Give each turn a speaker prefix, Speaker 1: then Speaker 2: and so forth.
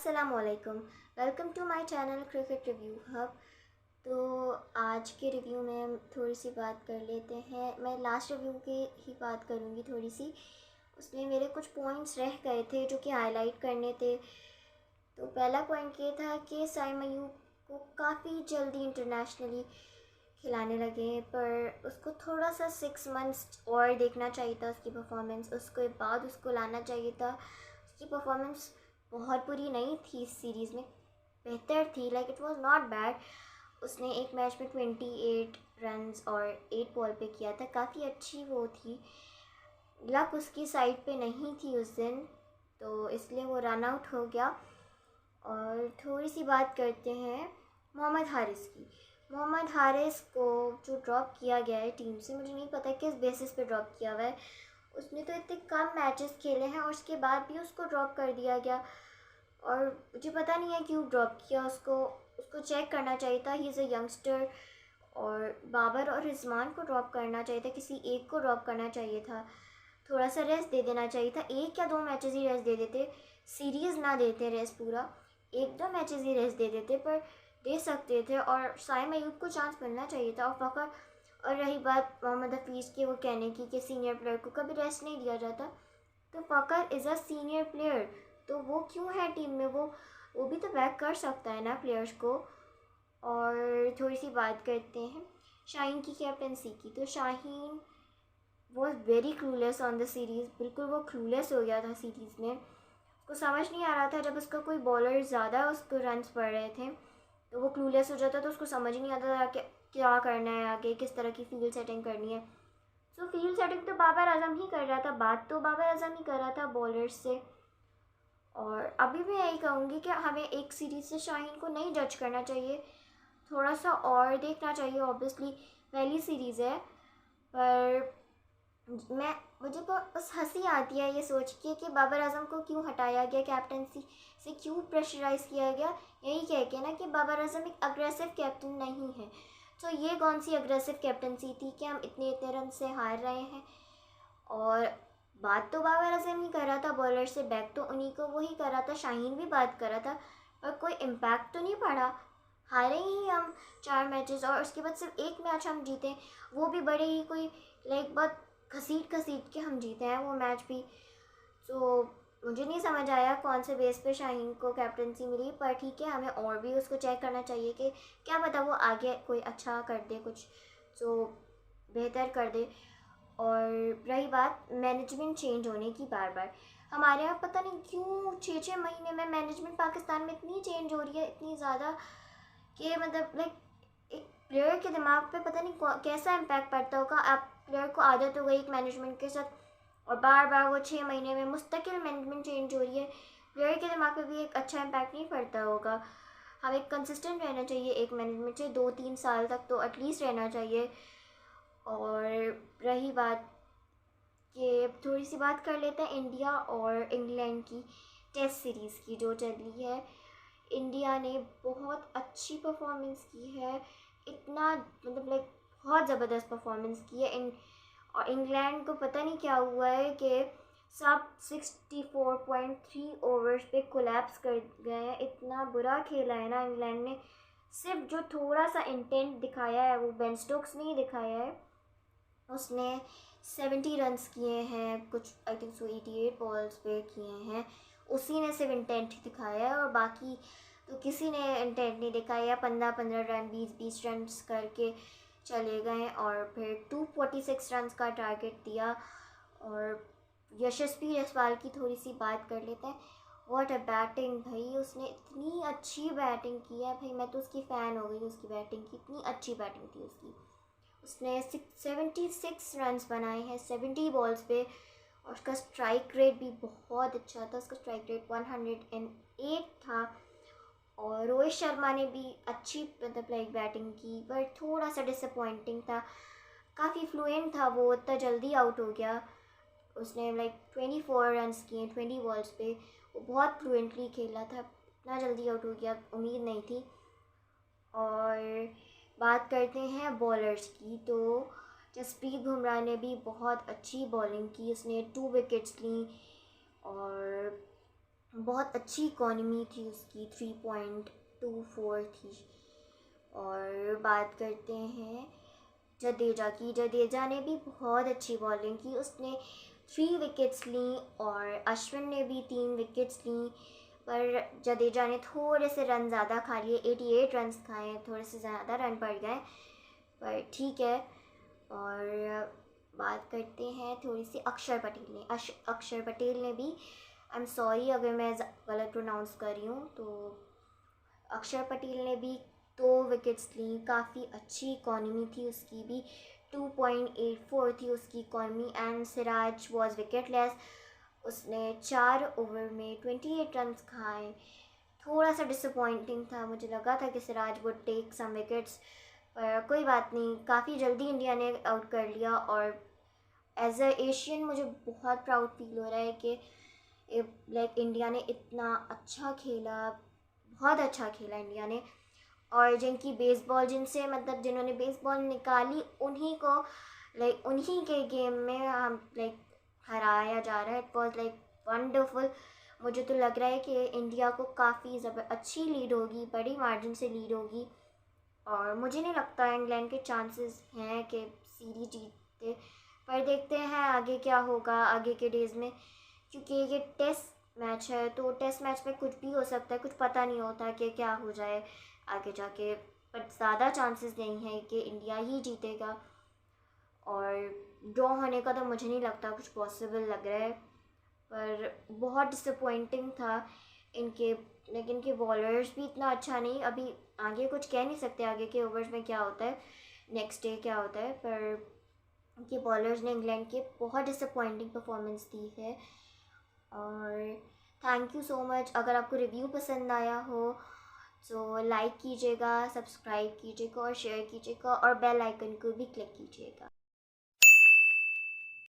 Speaker 1: अस्सलामुअलैकुम। Welcome to my channel cricket review hub. तो आज के रिव्यू में हम थोड़ी सी बात कर लेते हैं। मैं लास्ट रिव्यू की ही बात करूँगी थोड़ी सी। उसमें मेरे कुछ पॉइंट्स रह गए थे जो कि हाईलाइट करने थे। तो पहला पॉइंट ये था कि साइम अयूब को काफ़ी जल्दी इंटरनेशनली खिलाने लगे, पर उसको थोड़ा सा 6 मंथ्स और देखना चाहिए था उसकी परफॉर्मेंस। उसके बाद उसको लाना चाहिए था। उसकी परफॉर्मेंस बहुत बुरी नहीं थी इस सीरीज़ में, बेहतर थी, like it was not bad. उसने एक मैच में 28 रन्स और 8 बॉल पे किया था, काफ़ी अच्छी वो थी। लक उसकी साइड पे नहीं थी उस दिन, तो इसलिए वो रन आउट हो गया। और थोड़ी सी बात करते हैं मोहम्मद हारिस की। मोहम्मद हारिस को जो ड्रॉप किया गया है टीम से, मुझे नहीं पता किस बेसिस पे ड्रॉप किया हुआ है। उसने तो इतने कम मैचेस खेले हैं और उसके बाद भी उसको ड्रॉप कर दिया गया। और मुझे पता नहीं है क्यों ड्रॉप किया उसको। उसको चेक करना चाहिए था, ही इज़ अ यंगस्टर। और बाबर और रिजवान को ड्रॉप करना चाहिए था, किसी एक को ड्रॉप करना चाहिए था। थोड़ा सा रेस्ट दे देना चाहिए था, 1 या 2 मैचेस ही रेस्ट दे देते, सीरीज़ ना देते रेस्ट पूरा, 1-2 मैचेस ही रेस्ट दे देते, पर दे सकते थे। और साइम अयूब को चांस मिलना चाहिए था। और फ़खर, और रही बात मोहम्मद हफीज़ के वो कहने की कि सीनियर प्लेयर को कभी रेस्ट नहीं दिया जाता, तो Fakhar is a senior player, तो वो क्यों है टीम में? वो भी तो बैक कर सकता है ना प्लेयर्स को। और थोड़ी सी बात करते हैं शाहीन की कैप्टनसी की। तो Shaheen was very clueless on the series. बिल्कुल वो क्लूलेस हो गया था सीरीज़ में। उसको समझ नहीं आ रहा था, जब उसका कोई बॉलर ज़्यादा उसको रन्स पड़ रहे थे तो वो क्लूलेस हो जाता, तो उसको समझ ही नहीं आता था कि क्या करना है आगे, किस तरह की फील्ड सेटिंग करनी है। सो फील्ड सेटिंग तो बाबर आजम ही कर रहा था, बात तो बाबर आजम ही कर रहा था बॉलर्स से। और अभी भी यही कहूँगी कि हमें एक सीरीज़ से शाहीन को नहीं जज करना चाहिए, थोड़ा सा और देखना चाहिए। ऑब्वियसली पहली सीरीज़ है, पर मैं मुझे बस हंसी आती है ये सोच के कि बाबर आजम को क्यों हटाया गया, कैप्टनसी से क्यों प्रेशराइज़ किया गया, यही कह के ना कि बाबर आजम एक अग्रेसिव कैप्टन नहीं है। तो ये कौन सी अग्रेसिव कैप्टनसी थी कि हम इतने इतने रन से हार रहे हैं। और बात तो बाबर आजम ही कर रहा था बॉलर से, बैक तो उन्हीं को वही कर रहा था, शाहीन भी बात कर रहा था, पर कोई इम्पैक्ट तो नहीं पड़ा। हारे ही हम 4 मैचेस, और उसके बाद सिर्फ एक मैच हम जीते, वो भी बड़े ही कोई लाइक बहुत घसीट घसीट के हम जीते हैं वो मैच भी। तो मुझे नहीं समझ आया कौन से बेस पे शाहीन को कैप्टनसी मिली, पर ठीक है, हमें और भी उसको चेक करना चाहिए कि क्या पता वो आगे कोई अच्छा कर दे, कुछ जो बेहतर कर दे। और रही बात मैनेजमेंट चेंज होने की, बार बार हमारे यहाँ पता नहीं क्यों 6-6 महीने में मैनेजमेंट पाकिस्तान में इतनी चेंज हो रही है, इतनी ज़्यादा, कि मतलब लाइक एक प्लेयर के दिमाग पे पता नहीं कैसा इम्पैक्ट पड़ता होगा। आप प्लेयर को आदत हो गई एक मैनेजमेंट के साथ, और बार बार वो 6 महीने में मुस्तकिल मैनेजमेंट चेंज हो रही है, प्लेयर के दिमाग पे भी एक अच्छा इम्पैक्ट नहीं पड़ता होगा। हमें कंसिस्टेंट रहना चाहिए एक मैनेजमेंट से, 2-3 साल तक तो एटलीस्ट रहना चाहिए। और रही बात कि थोड़ी सी बात कर लेते हैं इंडिया और इंग्लैंड की टेस्ट सीरीज़ की जो चली है। इंडिया ने बहुत अच्छी परफॉर्मेंस की है, इतना मतलब लाइक बहुत ज़बरदस्त परफॉर्मेंस की है। और इंग्लैंड को पता नहीं क्या हुआ है कि सब 64.3 ओवर्स पे कोलैप्स कर गए हैं। इतना बुरा खेला है ना इंग्लैंड ने। सिर्फ जो थोड़ा सा इंटेंट दिखाया है वो बेन स्टोक्स ने ही दिखाया है। उसने 70 रन्स किए हैं, कुछ आई थिंक सो 88 बॉल्स पे किए हैं। उसी ने सिर्फ इंटेंट दिखाया है, और बाकी तो किसी ने इंटेंट नहीं दिखाया। 15-15 रन, 20-20 रन करके चले गए, और फिर 246 रन्स का टारगेट दिया। और यशस्वी जायसवाल की थोड़ी सी बात कर लेते हैं। व्हाट अ बैटिंग भाई, उसने इतनी अच्छी बैटिंग की है भाई, मैं तो उसकी फ़ैन हो गई उसकी बैटिंग की, इतनी अच्छी बैटिंग थी उसकी। उसने 76 रन्स बनाए हैं 70 बॉल्स पे, और उसका स्ट्राइक रेट भी बहुत अच्छा था, उसका स्ट्राइक रेट 108 था। और रोहित शर्मा ने भी अच्छी मतलब लाइक बैटिंग की, पर थोड़ा सा डिसअपॉइंटिंग था। काफ़ी फ्लुएंट था वो, इतना जल्दी आउट हो गया। उसने लाइक 24 रन्स किए 20 बॉल्स पे, वो बहुत फ्लुएंटली खेला था, इतना जल्दी आउट हो गया, उम्मीद नहीं थी। और बात करते हैं बॉलर्स की, तो जसप्रीत बुमराह ने भी बहुत अच्छी बॉलिंग की, उसने 2 विकेट्स ली। और बहुत अच्छी इकॉनमी थी उसकी, 3.24 थी। और बात करते हैं जडेजा की। जडेजा ने भी बहुत अच्छी बॉलिंग की, उसने 3 विकेट्स ली और अश्विन ने भी 3 विकेट्स ली। पर जडेजा ने थोड़े से रन ज़्यादा खा लिए, 88 रन खाए, थोड़े से ज़्यादा रन पड़ गए, पर ठीक है। और बात करते हैं थोड़ी सी अक्षर पटेल ने। अक्षर पटेल ने भी, आई एम सॉरी अगर मैं गलत प्रोनाउंस कर रही हूँ, तो अक्षर पटेल ने भी 2 विकेट्स ली। काफ़ी अच्छी इकॉनमी थी उसकी भी, 2.84 थी उसकी economy. And Siraj was wicketless, उसने 4 ओवर में 28 रन खाए। थोड़ा सा डिसअपॉइंटिंग था, मुझे लगा था कि Siraj would take some wickets, पर कोई बात नहीं, काफ़ी जल्दी इंडिया ने आउट कर लिया। और एज अ एशियन मुझे बहुत प्राउड फील हो रहा है कि लाइक इंडिया ने इतना अच्छा खेला, बहुत अच्छा खेला इंडिया ने। और जिनकी बेसबॉल, जिनसे मतलब जिन्होंने बेसबॉल निकाली, उन्हीं को लाइक उन्हीं के गेम में हम लाइक हराया जा रहा है। It was like wonderful. मुझे तो लग रहा है कि इंडिया को काफ़ी अच्छी लीड होगी, बड़ी मार्जिन से लीड होगी। और मुझे नहीं लगता इंग्लैंड के चांसेस हैं कि सीरीज जीतते, पर देखते हैं आगे क्या होगा आगे के डेज़ में, क्योंकि ये टेस्ट मैच है, तो टेस्ट मैच में कुछ भी हो सकता है, कुछ पता नहीं होता कि क्या हो जाए आगे जाके। पर ज़्यादा चांसेस नहीं है कि इंडिया ही जीतेगा, और ड्रॉ होने का तो मुझे नहीं लगता कुछ पॉसिबल लग रहा है। पर बहुत डिसअपॉइंटिंग था इनके, लेकिन इनके बॉलर्स भी इतना अच्छा नहीं। अभी आगे कुछ कह नहीं सकते आगे के ओवर्स में क्या होता है, नेक्स्ट डे क्या होता है, पर इनके बॉलर्स ने इंग्लैंड के बहुत डिसअपॉइंटिंग परफॉर्मेंस दी है। और थैंक यू सो मच। अगर आपको रिव्यू पसंद आया हो तो लाइक कीजिएगा, सब्सक्राइब कीजिएगा और शेयर कीजिएगा, और बेल आइकन को भी क्लिक कीजिएगा।